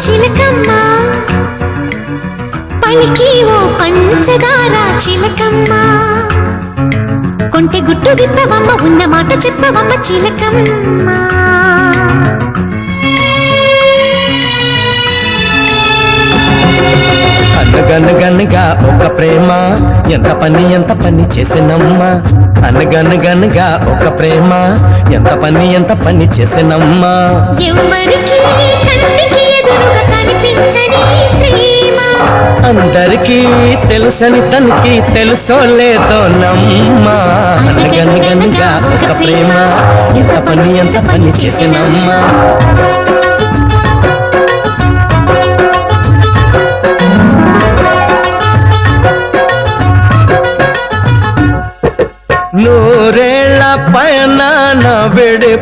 చిలకమ్మా పలికి ఓ పంచదార చిలకమ్మా కొంటె గుట్టు విప్పవమ్మ ఉన్న మాట చెప్పవమ్మ చిలకమ్మా అనగనగనగా ఒక ప్రేమ ఎంత పని చేసినమ్మా అనగనగనగా ఒక ప్రేమ ఎంత పని చేసినమ్మా ఎవరికి కంటికి ఎదురుగా కనిపించని ప్రేమ అందరికీ తెలుసని తనకి తెలుసో లేదో నమ్మా అనగనగనగా ఒక ప్రేమ ఎంత పని చేసినమ్మా నూరేళ్ల పయన వెడి